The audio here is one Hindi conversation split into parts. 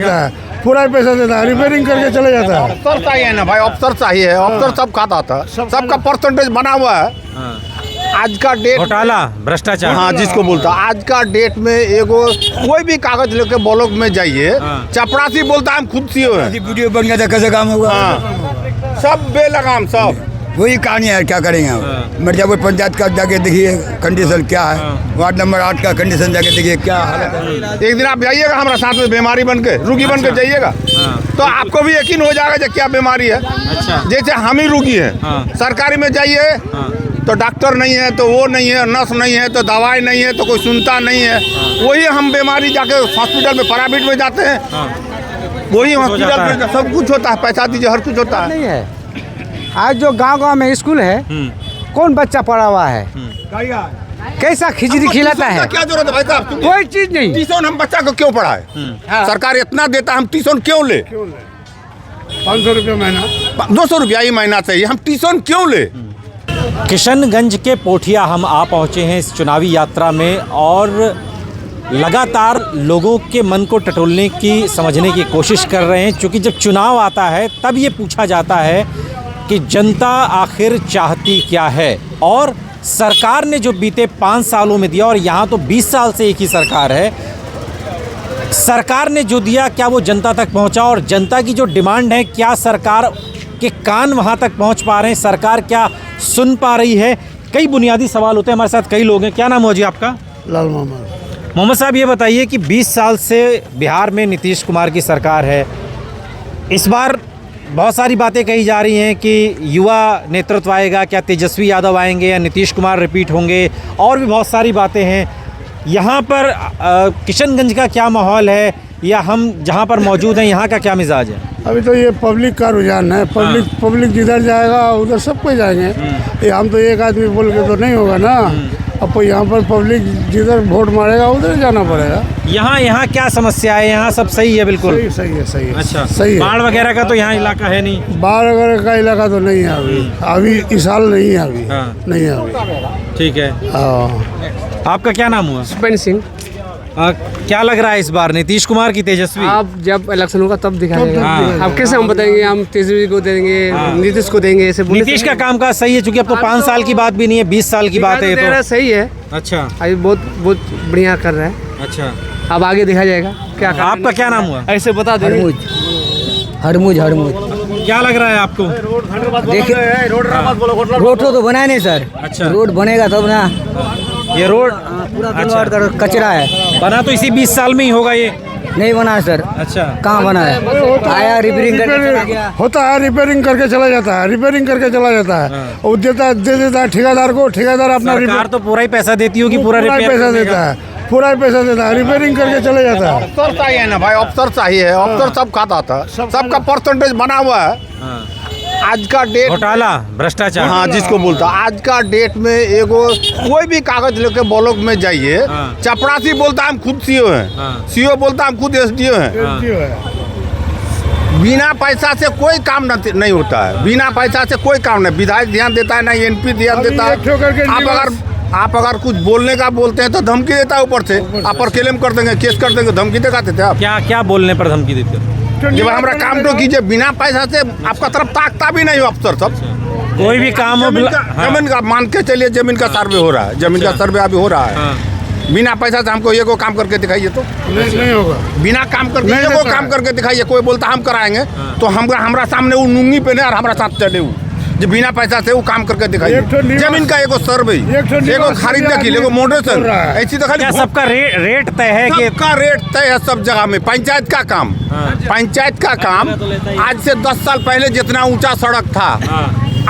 पूरा पैसा देता है, रिपेयरिंग करके चले जाता है। अफसर चाहिए ना भाई, अफसर चाहिए। अफसर सब खाता था, सबका परसेंटेज बना हुआ है। आज का डेट घोटाला भ्रष्टाचार, हाँ जिसको बोलता आज का डेट में एगो कोई भी कागज लेके ब्लॉक में जाइए, चपरासी बोलता है हम खुद सीओ हैं। वीडियो बन गया था, कैसे काम होगा? हाँ सब बेलगाम सब वही कहानी है, क्या करेंगे हम? मिर्जापुर पंचायत का जाके देखिए कंडीशन क्या है, वार्ड नंबर 8 का कंडीशन जाके देखिए क्या हालत है। एक दिन आप जाइएगा हमारा साथ में, बीमारी बन के रोगी बन के जाइएगा तो आपको भी यकीन हो जाएगा कि क्या बीमारी है। अच्छा। जैसे हम ही रोगी हैं, सरकारी में जाइए तो डॉक्टर नहीं है, तो वो नहीं है, नर्स नहीं है, तो दवाई नहीं है, तो कोई सुनता नहीं है। वही हम बीमारी जाके हॉस्पिटल में प्राइवेट में जाते हैं, वही हॉस्पिटल में सब कुछ होता है, पैसा दीजिए हर कुछ होता है। नहीं है। आज जो गांव-गांव में स्कूल है, कौन बच्चा पढ़ा हुआ है? कैसा खिचड़ी खिलाता है? क्या जरूरत है भाई साहब? कोई चीज नहीं। ट्यूशन हम बच्चा को क्यों पढ़ाए? सरकार इतना देता, हम ट्यूशन क्यों ले? 500 रुपये महीना, 200 रुपया ही महीना चाहिए, हम ट्यूशन क्यों ले? किशनगंज के पोठिया हम आ पहुँचे हैं इस चुनावी यात्रा में, और लगातार लोगों के मन को टटोलने की, समझने की कोशिश कर रहे हैं। क्योंकि जब चुनाव आता है तब ये पूछा जाता है कि जनता आखिर चाहती क्या है, और सरकार ने जो बीते 5 सालों में दिया, और यहाँ तो 20 साल से एक ही सरकार है, सरकार ने जो दिया क्या वो जनता तक पहुँचा, और जनता की जो डिमांड है क्या सरकार के कान वहाँ तक पहुँच पा रहे हैं, सरकार क्या सुन पा रही है? कई बुनियादी सवाल होते हैं। हमारे साथ कई लोग हैं। क्या नाम हो जी आपका? लाल मोहम्मद। मोहम्मद साहब ये बताइए कि 20 साल से बिहार में नीतीश कुमार की सरकार है। इस बार बहुत सारी बातें कही जा रही हैं कि युवा नेतृत्व आएगा, क्या तेजस्वी यादव आएंगे या नीतीश कुमार रिपीट होंगे, और भी बहुत सारी बातें हैं। यहाँ पर किशनगंज का क्या माहौल है, या हम जहाँ पर मौजूद हैं यहाँ का क्या मिजाज है? अभी तो ये पब्लिक का रुझान है, पब्लिक जिधर जाएगा उधर सब कोई जाएंगे। ये हम तो एक आदमी बोल के तो नहीं होगा ना। अब यहाँ पर पब्लिक जिधर वोट मारेगा उधर जाना पड़ेगा। यहाँ क्या समस्या है? यहाँ सब सही है बिल्कुल? सही है। अच्छा, सही है। बाढ़ वगैरह का तो यहाँ इलाका है नहीं? बाढ़ वगैरह का इलाका तो नहीं है अभी इस साल नहीं है अभी। नहीं है अभी। ठीक है। आपका क्या नाम हुआ? सुपेंद्र सिंह। क्या लग रहा है इस बार, नीतीश कुमार की तेजस्वी? आप जब इलेक्शन होगा तब दिखाएगा। अब कैसे हम बताएंगे? हम तेजस्वी को देंगे, नीतीश को देंगे, ऐसे नीतीश का कामकाज सही है, चूंकि अब तो 5 साल की बात भी नहीं है, 20 साल की बात है। तो सही है। अच्छा, अभी बहुत बढ़िया कर रहा है। अच्छा, अब आगे देखा जाएगा क्या। आपका क्या नाम हुआ? ऐसे बता दे। हरमुज क्या लग रहा है आपको? देखिए रोड तो बनाए नहीं सर। अच्छा, रोड बनेगा तब ना। ये रोड पूरा कचरा है। बना तो इसी 20 साल में ही होगा ये? नहीं बना है सर। अच्छा, कहाँ बना है? आया रिपेयरिंग करके चला गया। होता है, रिपेयरिंग करके चला जाता है, रिपेयरिंग करके चला जाता है और दे देता है ठेकेदार को। ठेकेदार अपना सरकार तो पूरा ही पैसा देती होगी, पूरा पैसा देता है, पूरा पैसा देता है, रिपेयरिंग करके चले जाता है। अफसर चाहिए ना भाई, अफसर चाहिए। अफसर सब खाता था, सबका परसेंटेज बना हुआ है। आज का डेट घोटाला भ्रष्टाचार, हाँ जिसको बोलता आज का डेट में एगो कोई भी कागज लेके ब्लॉक में जाइए, चपरासी बोलता हम खुद सीओ हैं, सीओ बोलता हम खुद एसडीओ हैं। बिना पैसा से कोई काम नहीं होता है, बिना पैसा से कोई काम नहीं। विधायक ध्यान देता है ना, एमपी ध्यान देता है। आप अगर कुछ बोलने का बोलते हैं तो धमकी देता है ऊपर से, आप पर क्लेम कर देंगे, केस कर देंगे, धमकी दिखाते थे आप। क्या बोलने पर धमकी देते हो? जब हमारा काम तो कीजिए, बिना पैसा से आपका तरफ ताकता भी नहीं हो अफसर सब। कोई भी काम हो, जमीन का मान के चलिए, जमीन का सर्वे हो रहा है, जमीन का सर्वे अभी हो रहा है। बिना पैसा से हमको ये को काम करके दिखाइए तो नहीं होगा। बिना काम करके ये को काम करके दिखाइए, कोई बोलता हम कराएंगे तो हमारा सामने वो नूंगी पे नहीं और हमारा साथ चले वो जो बिना पैसा से वो काम करके दिखाइए। जमीन का एगो सर्वे, एगो खरीदने के लिए, एगो मोडेशन, ऐसी तो खाली सबका रेट तय है कि सबका रेट तय है सब जगह में। पंचायत का काम, पंचायत का काम आज से 10 साल पहले जितना ऊंचा सड़क था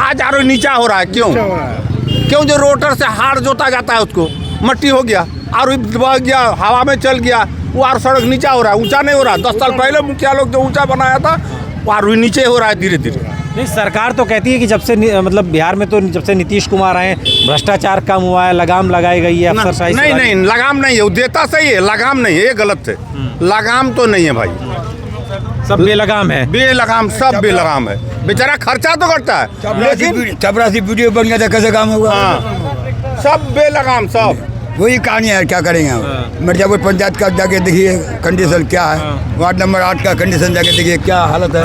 आज और नीचा हो रहा है। क्यों? जो रोटर से हार जोता जाता है उसको मट्टी हो गया और बह गया, हवा में चल गया, वो और सड़क नीचा हो रहा है, ऊंचा नहीं हो रहा। 10 साल पहले मुखिया लोग जो ऊंचा बनाया था वो और नीचे हो रहा है धीरे धीरे। नहीं, सरकार तो कहती है कि जब से मतलब बिहार में तो जब से नीतीश कुमार आए भ्रष्टाचार कम हुआ है, लगाम लगाई गई है, अफसरशाही। नहीं, लगाम नहीं है, वो देता सही है, लगाम नहीं है, ये गलत है। लगाम तो नहीं है भाई, सब बेलगाम है। बेलगाम, सब बेलगाम है। बेचारा खर्चा तो करता है, लेकिन चपरासी वीडियो बन गया था, कैसे काम होगा? सब बेलगाम सब। वही कहानी है, क्या करेंगे हम। मिर्जापुर पंचायत का जाके देखिए कंडीशन क्या है, वार्ड नंबर 8 का कंडीशन जाके देखिए क्या हालत है।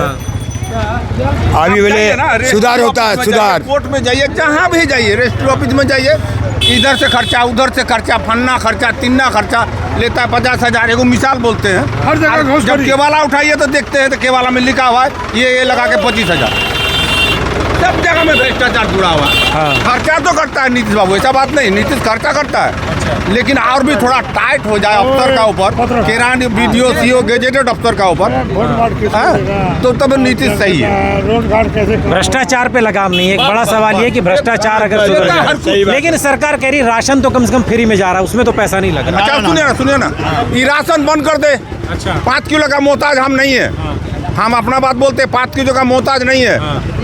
अभी बोले सुधार होता है, सुधार। कोर्ट में जाइए, जहाँ भी जाइए, रजिस्ट्री ऑफिस में जाइए, इधर से खर्चा, उधर से खर्चा, फन्ना खर्चा, तिन्ना खर्चा लेता है 50,000। एगो मिसाल बोलते हैं, हर जगह जब केवाला उठाइए तो देखते हैं तो केवाला में लिखा हुआ है ये लगा के 25,000। सब जगह में भ्रष्टाचार जुड़ा हुआ है। खर्चा तो करता है नीतीश बाबू, ऐसा बात नहीं, नीतीश खर्चा करता है, लेकिन और भी थोड़ा टाइट हो जाए अफसर का ऊपर, किरानी बीडीओ सीओ गेजेटेड अफसर का ऊपर, तो तब नीतीश सही है। रोड घाट कैसे भ्रष्टाचार पे लगाम नहीं है। एक बड़ा सवाल ये कि भ्रष्टाचार अगर सुधर जाए, लेकिन सरकार कह रही राशन तो कम से कम फ्री में जा रहा है, उसमें तो पैसा नहीं लग रहा। अच्छा सुनिए ना, ये राशन बंद कर दे। अच्छा, 5 किलो का मोहताज हम नहीं है, हम अपना बात बोलते हैं, 5 किलो का मोहताज नहीं है।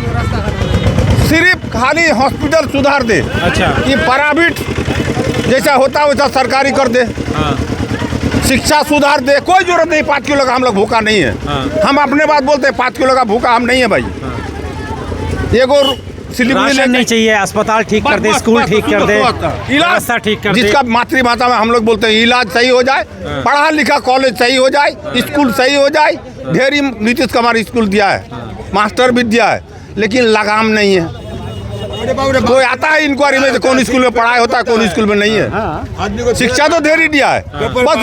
सिर्फ खाली हॉस्पिटल सुधार दे। अच्छा, ये प्राइवेट जैसा होता है वैसा सरकारी कर दे। शिक्षा सुधार दे, कोई जरूरत नहीं 5 किलो का हम लोग भूखा नहीं है। हम अपने बात बोलते हैं, 5 किलो का भूखा हम नहीं है भाई। एगो राशन नहीं चाहिए, अस्पताल ठीक कर दे, स्कूल ठीक कर दे, व्यवस्था ठीक कर दे। जिसका मातृभाषा में हम लोग बोलते हैं इलाज सही हो जाए, पढ़ा लिखा कॉलेज सही हो जाए, स्कूल सही हो जाए। ढेर ही नीतीश कुमार स्कूल दिया है, मास्टर भी दिया है, लेकिन लगाम नहीं है। कोई आता है इंक्वायरी में कौन स्कूल में पढ़ाई होता है, कौन स्कूल में नहीं है। शिक्षा तो ढेर ही दिया है, बस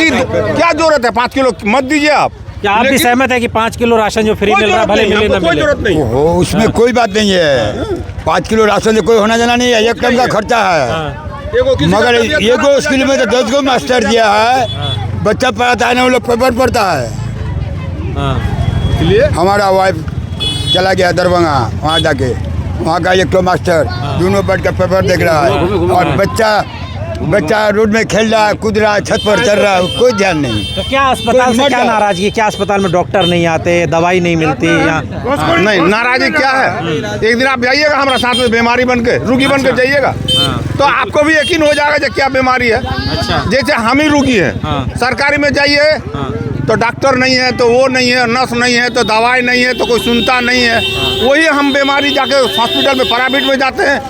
क्या जरूरत है 5 किलो मत दीजिए आप। क्या आप भी सहमत है कि 5 किलो राशन जो फ्री मिल रहा है भले मिले ना कोई मिले? जरूरत नहीं। ओहो, उसमें कोई बात नहीं है। 5 किलो राशन से कोई होना जाना नहीं है, एक टाइम का खर्चा है। मगर ये को स्कूल में तो 10 गो मास्टर दिया है, बच्चा पढ़ाता है ना, वो लोग पेपर पढ़ता है। हमारा वाइफ चला गया दरभंगा, वहाँ जाके वहाँ का एक तो मास्टर दोनों बैठ कर पेपर देख रहा है, और बच्चा रोड में खेल रहा है, कूद रहा है, छत पर चल रहा है, कोई ध्यान नहीं। तो क्या अस्पताल से क्या नाराजगी है? क्या अस्पताल में डॉक्टर नहीं आते, दवाई नहीं मिलती या नहीं? नाराजगी क्या है, एक दिन आप जाइएगा हमारा साथ में, बीमारी बन के रोगी बन के जाइएगा तो आपको भी यकीन हो जाएगा कि क्या बीमारी है। जैसे हम ही रोगी है, सरकारी में जाइए तो डॉक्टर नहीं है, तो वो नहीं है, नर्स नहीं है, तो दवाई नहीं है, तो कोई सुनता नहीं है। वही हम बीमारी जाके हॉस्पिटल में प्राइवेट में जाते हैं,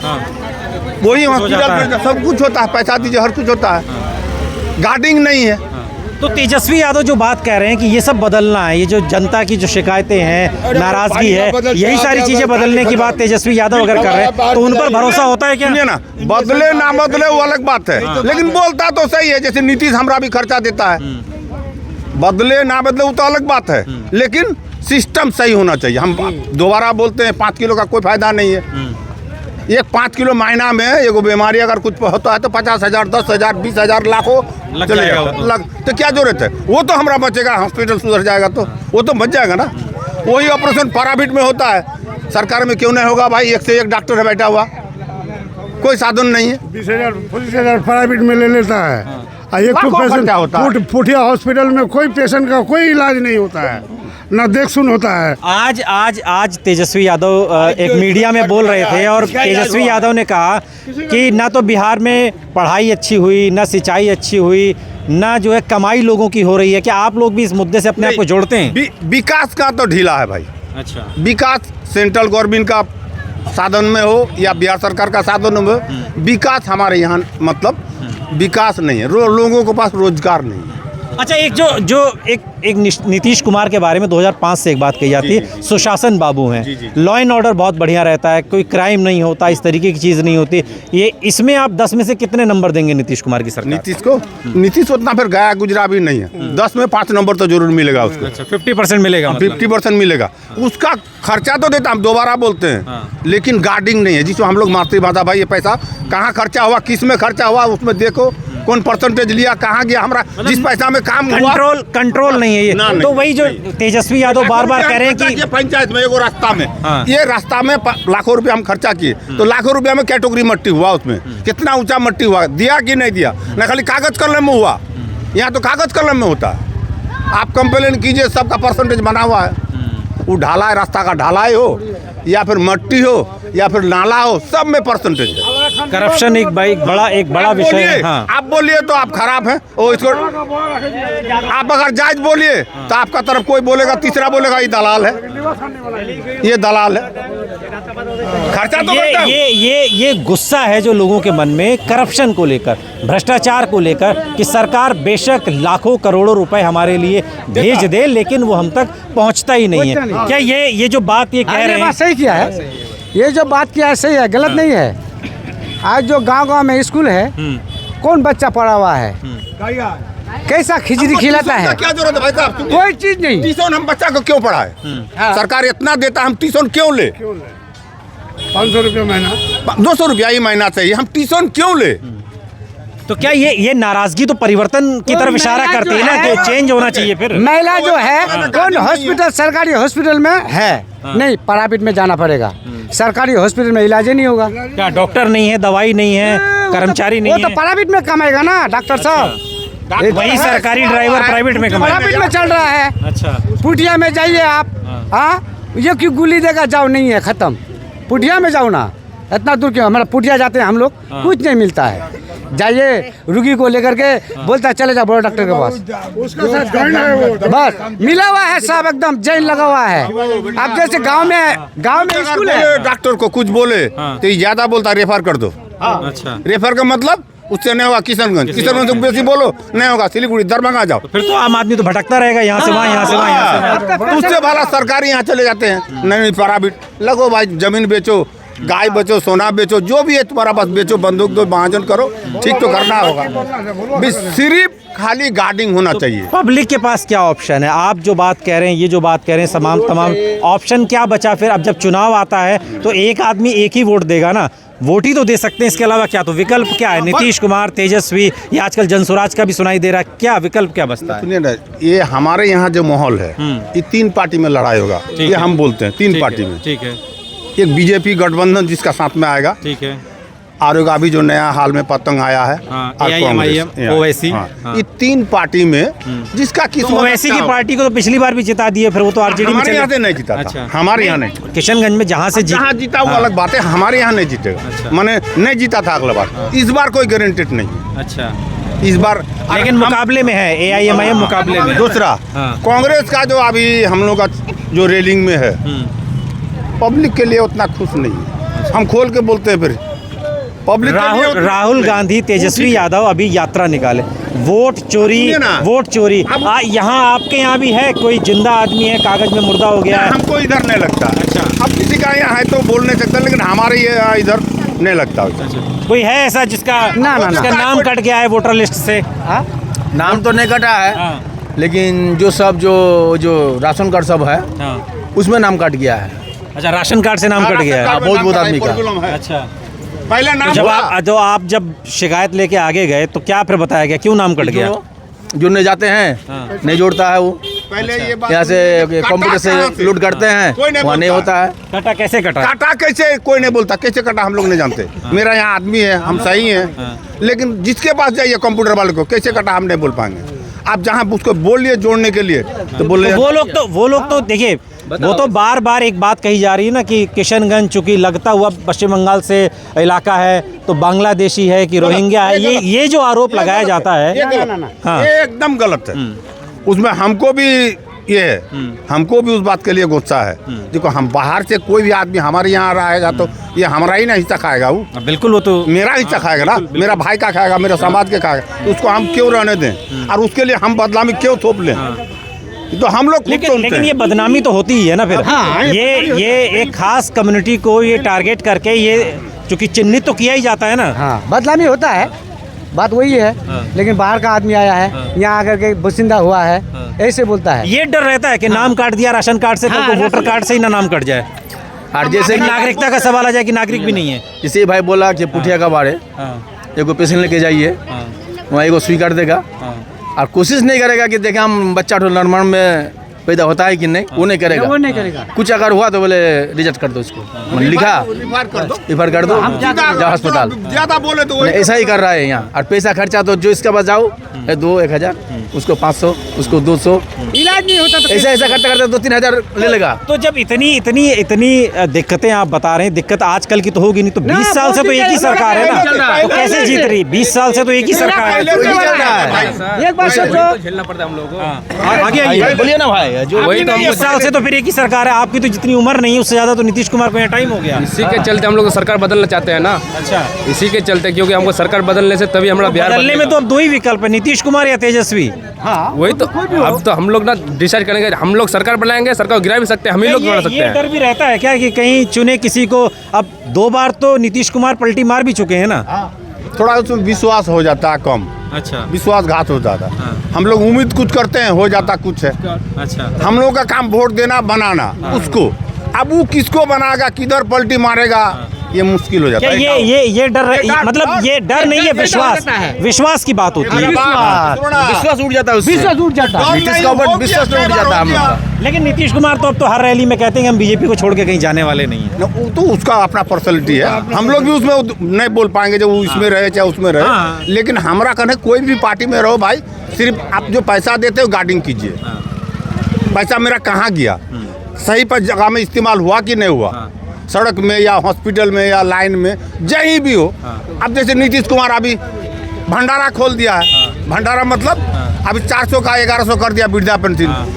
वही हॉस्पिटल में सब कुछ होता है, पैसा दीजिए हर कुछ होता है, गार्डिंग नहीं है। तो तेजस्वी यादव जो बात कह रहे हैं कि ये सब बदलना है, ये जो जनता की जो शिकायतें हैं, नाराजगी है, यही सारी चीजें बदलने की बात तेजस्वी यादव अगर कर रहे हैं तो उन पर भरोसा होता है क्या? सुनिए ना, बदले ना बदले वो अलग बात है, लेकिन बोलता तो सही है। जैसे नीतीश हमरा भी खर्चा देता है, बदले ना बदले वो तो अलग बात है, लेकिन सिस्टम सही होना चाहिए। हम दोबारा बोलते हैं 5 किलो का कोई फायदा नहीं है। एक 5 किलो महीना में एगो बीमारी अगर कुछ होता है तो 50,000, 10,000, 20,000, लाखों चलेगा। तो क्या जरूरत है, वो तो हमारा बचेगा, हॉस्पिटल सुधर जाएगा तो वो तो बच जाएगा ना। वही ऑपरेशन प्राइवेट में होता है, सरकार में क्यों नहीं होगा भाई? एक से एक डॉक्टर है बैठा हुआ, कोई साधन नहीं है। 20,000, 25,000 प्राइवेट में ले लेता है। एक तो पेशेंट पुठिया हॉस्पिटल में कोई पेशेंट का कोई इलाज नहीं होता है, ना देख सुन होता है। आज तेजस्वी यादव एक मीडिया में बोल रहे थे और तेजस्वी यादव ने कहा कि ना तो बिहार में पढ़ाई अच्छी हुई, ना सिंचाई अच्छी हुई, ना जो है कमाई लोगों की हो रही है। क्या आप लोग भी इस मुद्दे से अपने आप को जोड़ते हैं? विकास का तो ढीला है भाई। अच्छा, विकास सेंट्रल गवर्नमेंट का साधन में हो या बिहार सरकार का साधन में हो, विकास हमारे यहाँ मतलब विकास नहीं है, लोगों के पास रोजगार नहीं है। अच्छा, एक नीतीश कुमार के बारे में 2005 से एक बात कही जाती है, सुशासन बाबू हैं, लॉ एंड ऑर्डर बहुत बढ़िया रहता है, कोई क्राइम नहीं होता, इस तरीके की चीज़ नहीं होती। ये इसमें आप 10 में से कितने नंबर देंगे नीतीश कुमार की सरकार? नीतीश उतना फिर गया गुजरा भी नहीं है, 10 में 5 नंबर तो जरूर मिलेगा उसको। अच्छा, 50% मिलेगा, 50% मिलेगा। उसका खर्चा तो देता, हम दोबारा बोलते हैं, लेकिन गार्डिंग नहीं है, जिसमें हम लोग मातृभाषा भाई ये पैसा कहाँ खर्चा हुआ, किस में खर्चा हुआ, उसमें देखो कौन परसेंटेज लिया, कहाँ गया, हमारा जिस पैसा में काम हुआ कंट्रोल नहीं है ये। तो वही जो तेजस्वी यादव बार बार कह रहे हैं कि पंचायत में एगो रास्ता में, ये रास्ता में लाखों रुपया हम खर्चा किए, तो लाखों रुपया में कैटेगरी मट्टी हुआ, उसमें कितना ऊंचा मट्टी हुआ, दिया कि नहीं दिया? ना खाली कागज कलम में हुआ, यहाँ तो कागज कलम में होता है। आप कंप्लेन कीजिए, सबका परसेंटेज बना हुआ है, वो ढाला रास्ता का ढालाई हो या फिर मट्टी हो या फिर नाला हो, सब में परसेंटेज है। करप्शन एक बड़ा विषय है। हाँ। आप बोलिए तो आप खराब हैं, ओ इसको आप अगर जायज बोलिए तो आपका तरफ कोई बोलेगा, तीसरा बोलेगा ये दलाल है, ये दलाल है। खर्चा तो करता हूँ। ये गुस्सा है जो लोगों के मन में करप्शन को लेकर, भ्रष्टाचार को लेकर, कि सरकार बेशक लाखों करोड़ों रुपए हमारे लिए भेज दे लेकिन वो हम तक पहुंचता ही नहीं है। क्या ये जो बात ये कह रहे हैं, सही किया है, ये जो बात किया है सही है, गलत नहीं है। आज जो गांव-गांव में स्कूल है, कौन बच्चा पढ़ा हुआ है, कैसा खिचड़ी खिलाता है, क्या जरूरत है भाई साहब? कोई चीज नहीं। ट्यूशन हम बच्चा को क्यों पढ़ाए? सरकार इतना देता, हम ट्यूशन क्यों ले? 500 रुपये महीना, 200 रुपया ही महीना चाहिए, हम ट्यूशन क्यों ले? तो क्या ये नाराजगी तो परिवर्तन की तरफ इशारा करती है ना कि चेंज होना चाहिए। फिर महिला जो है कौन हॉस्पिटल, सरकारी हॉस्पिटल में है, नहीं प्राइवेट में जाना पड़ेगा। सरकारी हॉस्पिटल में इलाज ही नहीं होगा। क्या डॉक्टर नहीं है, दवाई नहीं है, कर्मचारी नहीं वो है? तो प्राइवेट में कमाएगा ना डॉक्टर साहब। वही सरकारी ड्राइवर प्राइवेट में कमाएगा। प्राइवेट में चल रहा है। अच्छा, पुटिया में जाइए आप, हाँ ये क्यों गोली देगा, जाओ नहीं है खत्म, पुटिया में जाओ ना, इतना दूर क्यों? हमारा पुटिया जाते हैं हम लोग, कुछ नहीं मिलता है। जाइए रुगी को लेकर के, बोलता है चले जाओ बड़े डॉक्टर के पास, उसके साथ जॉइन है वो। बस मिला हुआ है सब, एकदम जैन लगा हुआ है। अब जैसे गांव में स्कूल है, डॉक्टर को कुछ बोले तो ये ज्यादा बोलता, रेफर कर दो। अच्छा, रेफर का मतलब उससे नहीं होगा किशनगंज से बेसी बोलो, नहीं होगा सिलीगुड़ी दरभंगा जाओ। फिर तो आम आदमी तो भटकता रहेगा, यहाँ से वहाँ, यहाँ से वहाँ, यहाँ से वहाँ। उससे भला सरकारी यहाँ चले जाते हैं। नहीं प्राइवेट लगो भाई, जमीन बेचो, गाय बेचो, सोना बेचो, जो भी है तुम्हारा पास बेचो, बंदूक दो, महाजन करो, ठीक तो करना होगा। बस सिर्फ खाली गार्डिंग होना चाहिए। पब्लिक के पास क्या ऑप्शन है? आप जो बात कह रहे हैं, ये जो बात कह रहे हैं, तमाम ऑप्शन क्या बचा फिर? अब जब चुनाव आता है तो एक आदमी एक ही वोट देगा ना, वोट ही तो दे सकते हैं, इसके अलावा क्या? तो विकल्प क्या है? नीतीश कुमार, तेजस्वी, या आजकल जनसुराज का भी सुनाई दे रहा है, क्या विकल्प क्या बचता है? सुनिए ना, ये हमारे यहाँ जो माहौल है, ये 3 पार्टी में लड़ाई होगा, ये हम बोलते हैं 3 पार्टी में। ठीक है, एक बीजेपी गठबंधन जिसका साथ में आएगा, ठीक है, और एक अभी जो नया हाल में पतंग आया है, हाँ, और AIM, कांग्रेस, ओवैसी, हाँ। हाँ। ये 3 पार्टी में जिसका तो किस्मत ओवैसी की अच्छा हो। पार्टी को तो पिछली बार भी जिता दिए, फिर वो तो आरजेडी में हमारे चले। यहाँ से नहीं जीता था। अच्छा। हमारे यहाँ नहीं, किशनगंज में जहाँ से जहाँ जीता वो अलग बात है, हमारे यहाँ नहीं जीतेगा। अच्छा। मैंने नहीं जीता था अगला बार, इस बार कोई गारंटेड नहीं। अच्छा, इस बार लेकिन मुकाबले में है, AIM मुकाबले में। दूसरा हाँ। कांग्रेस का जो अभी हम लोग का जो रेलिंग में है, पब्लिक के लिए उतना खुश नहीं है। हम खोल के बोलते हैं, फिर पब्लिक राहुल गांधी, तेजस्वी यादव अभी यात्रा निकाले, वोट चोरी, सुनिए ना। वोट चोरी। यहाँ आपके यहाँ भी है कोई जिंदा आदमी है, कागज में मुर्दा हो गया है? हमको इधर नहीं लगता। अच्छा। अब किसी का यहाँ है तो बोल नहीं सकता, लेकिन हमारे यहाँ इधर नहीं लगता। कोई है ऐसा जिसका जिसका नाम कट गया है वोटर लिस्ट से? नाम तो नहीं कटा है, हाँ, लेकिन जो सब जो राशन कार्ड सब है हाँ। उसमें नाम कट गया है। अच्छा, राशन कार्ड से नाम कट गया है। बहुत आदमी का। अच्छा, पहले नाम जब शिकायत लेके आगे गए तो क्या फिर बताया गया, क्यों नाम कट गया? जुड़ने जाते हैं, हाँ। नहीं जोड़ता है वो, पहले ये बात यहाँ से कंप्यूटर से लूट करते हैं, वहाँ नहीं होता है। कटा कैसे कटा? काटा कैसे कोई नहीं बोलता, कैसे कटा हम लोग नहीं जानते। मेरा यहाँ आदमी है, हम सही हैं, लेकिन जिसके पास जाइए कंप्यूटर वाले को, कैसे कटा हम नहीं बोल पाएंगे। आप जहाँ उसको बोलिए जोड़ने के लिए तो बोलिए। वो लोग तो देखिए, वो तो बार बार एक बात कही जा रही है ना कि किशनगंज चूंकि लगता हुआ पश्चिम बंगाल से इलाका है तो बांग्लादेशी है कि रोहिंग्या है, ये जो आरोप लगाया जाता है, हाँ। ये एकदम गलत है। उसमें हमको भी ये है, हमको भी उस बात के लिए गुस्सा है। देखो, हम बाहर से कोई भी आदमी हमारे यहाँ रहेगा तो ये हमारा ही ना हिस्सा खाएगा, वो बिल्कुल, वो तो मेरा हिस्सा खाएगा ना, मेरा भाई का खाएगा, मेरे समाज के खाएगा, तो उसको हम क्यों रहने दें और उसके लिए हम बदनामी क्यों थोप लें? तो हम लोग लेकिन ये बदनामी तो होती ही है ना फिर। हाँ, ये एक खास कम्युनिटी को ये टारगेट करके ये चूंकि चिन्हित तो किया ही जाता है ना। हाँ, बदनामी होता है, बात वही है। लेकिन बाहर का आदमी आया है, यहाँ आकर के बसिंदा हुआ है, ऐसे बोलता है। ये डर रहता है कि नाम काट दिया राशन कार्ड से, तो वोटर कार्ड से ही ना नाम कट जाए, और जैसे कि नागरिकता का सवाल आ जाए कि नागरिक भी नहीं है। किसी भाई बोला कि पुठिया का बारे एगो पेशेंट लेके जाइए, वहाँ एगो स्वीकार देगा और कोशिश नहीं करेगा कि देखें हम बच्चा तो निर्माण में पैदा होता है कि नहीं, वो नहीं करेगा। कुछ अगर हुआ तो बोले रिजेक्ट कर दो उसको, लिखा रिफर कर दो जाओ अस्पताल। ज्यादा बोले तो ऐसा ही कर रहा है यहाँ। और पैसा खर्चा तो जो इसके पास जाओ 2-1,000, उसको 500, उसको 200, इलाज नहीं होता तो ऐसा करते करते 2-3 हज़ार ले लेगा। तो जब इतनी दिक्कतें आप बता रहे हैं, दिक्कत आजकल की तो होगी नहीं, तो 20 साल से तो एक ही सरकार है ना, तो कैसे जीत रही? 20 साल से तो एक ही सरकार है। एक बार सोचो, झेलना पड़ता है हम लोगों को। आगे आइए, बोलिए ना भाई। जाएगा जो वही तो 20 साल से तो फिर एक ही सरकार है, आपकी तो जितनी उम्र नहीं है उससे ज्यादा तो नीतीश कुमार को यहाँ टाइम हो गया। इसी के चलते हम लोग सरकार बदलना चाहते हैं ना। अच्छा, इसी के चलते, क्योंकि हमको सरकार बदलने से तभी हमारा बिहार बदलने में तो अब 2 ही विकल्प है, नीतीश कुमार या तेजस्वी। वही तो अब तो हम लोग ना डिसाइड करेंगे, हम लोग सरकार बनाएंगे, सरकार गिरा भी सकते हैं, हम ही लोग बना सकते ये हैं। डर भी रहता है क्या कि कहीं चुने किसी को? अब 2 बार तो नीतीश कुमार पलटी मार भी चुके हैं ना। थोड़ा उसमें विश्वास हो जाता है कम, अच्छा विश्वासघात हो जाता है। हम लोग उम्मीद कुछ करते हैं, हो जाता कुछ है। अच्छा, हम लोग का काम वोट देना, बनाना उसको। अब वो किसको बनाएगा, किधर पलटी मारेगा, ये मुश्किल हो जाता क्या है। ये डर मतलब ये डर नहीं है, विश्वास की बात होती है। विश्वास उठ जाता है उससे। विश्वास उठ जाता है। नीतीश का ऊपर विश्वास उठ जाता है हम लोग का। लेकिन नीतीश कुमार तो अब तो हर रैली में कहते हैं कि हम बीजेपी को छोड़ के कहीं जाने वाले नहीं हैं। न, वो तो उसका अपना पर्सनैलिटी है। हम लोग भी उसमें नहीं बोल पाएंगे, जब वो इसमें रहे चाहे उसमें रहे। हाँ। लेकिन हमारा कहना है, कोई भी पार्टी में रहो भाई, सिर्फ आप जो पैसा देते हो गार्डिंग कीजिए। पैसा मेरा कहाँ गया, सही पर जगह में इस्तेमाल हुआ कि नहीं हुआ, सड़क में या हॉस्पिटल में या लाइन में, जहीं भी हो। अब जैसे नीतीश कुमार अभी भंडारा खोल दिया है, भंडारा मतलब अभी 400 का 1100 कर दिया वृद्धा पेंशन।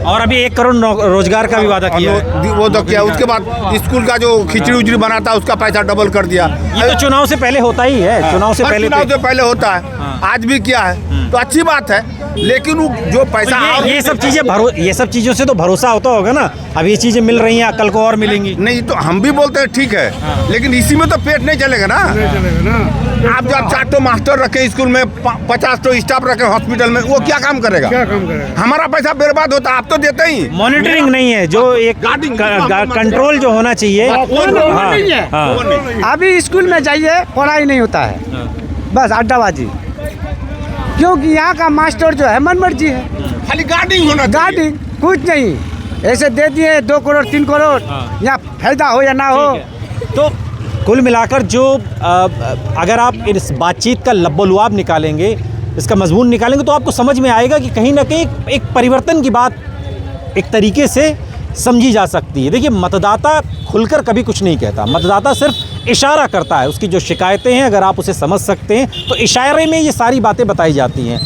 और अभी 1 करोड़ रोजगार का भी वादा किया है। वो तो किया, उसके बाद स्कूल का जो खिचड़ी उचड़ी बनाता है उसका पैसा डबल कर दिया। ये तो चुनाव से पहले होता ही है, चुनाव से पहले चुनाव से पहले होता है, आज भी किया है, तो अच्छी बात है। लेकिन वो जो पैसा ये सब चीजें ये सब चीजों से तो भरोसा होता होगा ना। अब ये चीजें मिल रही हैं, कल को और मिलेंगी। नहीं तो हम भी बोलते हैं ठीक है, लेकिन इसी में तो पेट नहीं चलेगा ना। आप जब 4 मास्टर रखे स्कूल में, 50 स्टाफ रखे हॉस्पिटल में, वो क्या काम करेगा? हमारा पैसा बर्बाद होता है, आप तो देते ही। मॉनिटरिंग नहीं है, जो एक कंट्रोल जो होना चाहिए। अभी स्कूल में जाइए, पढ़ाई नहीं होता है, बस अड्डाबाजी। क्योंकि यहाँ का मास्टर जो है मनमर्जी है, खाली गार्डिंग होना चाहिए। गार्डिंग कुछ नहीं, ऐसे दे दिए 2 करोड़ 3 करोड़, यहाँ फायदा हो या ना हो। तो कुल मिलाकर जो अगर आप इस बातचीत का लब्बोलुआब निकालेंगे, इसका मजमून निकालेंगे, तो आपको समझ में आएगा कि कहीं ना कहीं एक परिवर्तन की बात एक तरीके से समझी जा सकती है। देखिए, मतदाता खुलकर कभी कुछ नहीं कहता, मतदाता सिर्फ इशारा करता है। उसकी जो शिकायतें हैं, अगर आप उसे समझ सकते हैं तो इशारे में ये सारी बातें बताई जाती हैं।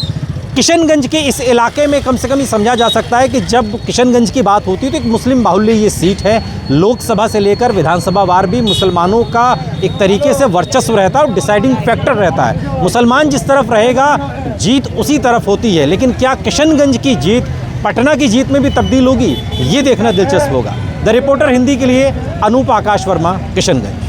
किशनगंज के इस इलाके में कम से कम ये समझा जा सकता है कि जब किशनगंज की बात होती है तो एक मुस्लिम बाहुल्य ये सीट है। लोकसभा से लेकर विधानसभा वार भी मुसलमानों का एक तरीके से वर्चस्व रहता है और डिसाइडिंग फैक्टर रहता है। मुसलमान जिस तरफ रहेगा, जीत उसी तरफ होती है। लेकिन क्या किशनगंज की जीत पटना की जीत में भी तब्दील होगी, ये देखना दिलचस्प होगा। द रिपोर्टर हिंदी के लिए अनूप आकाश वर्मा, किशनगंज।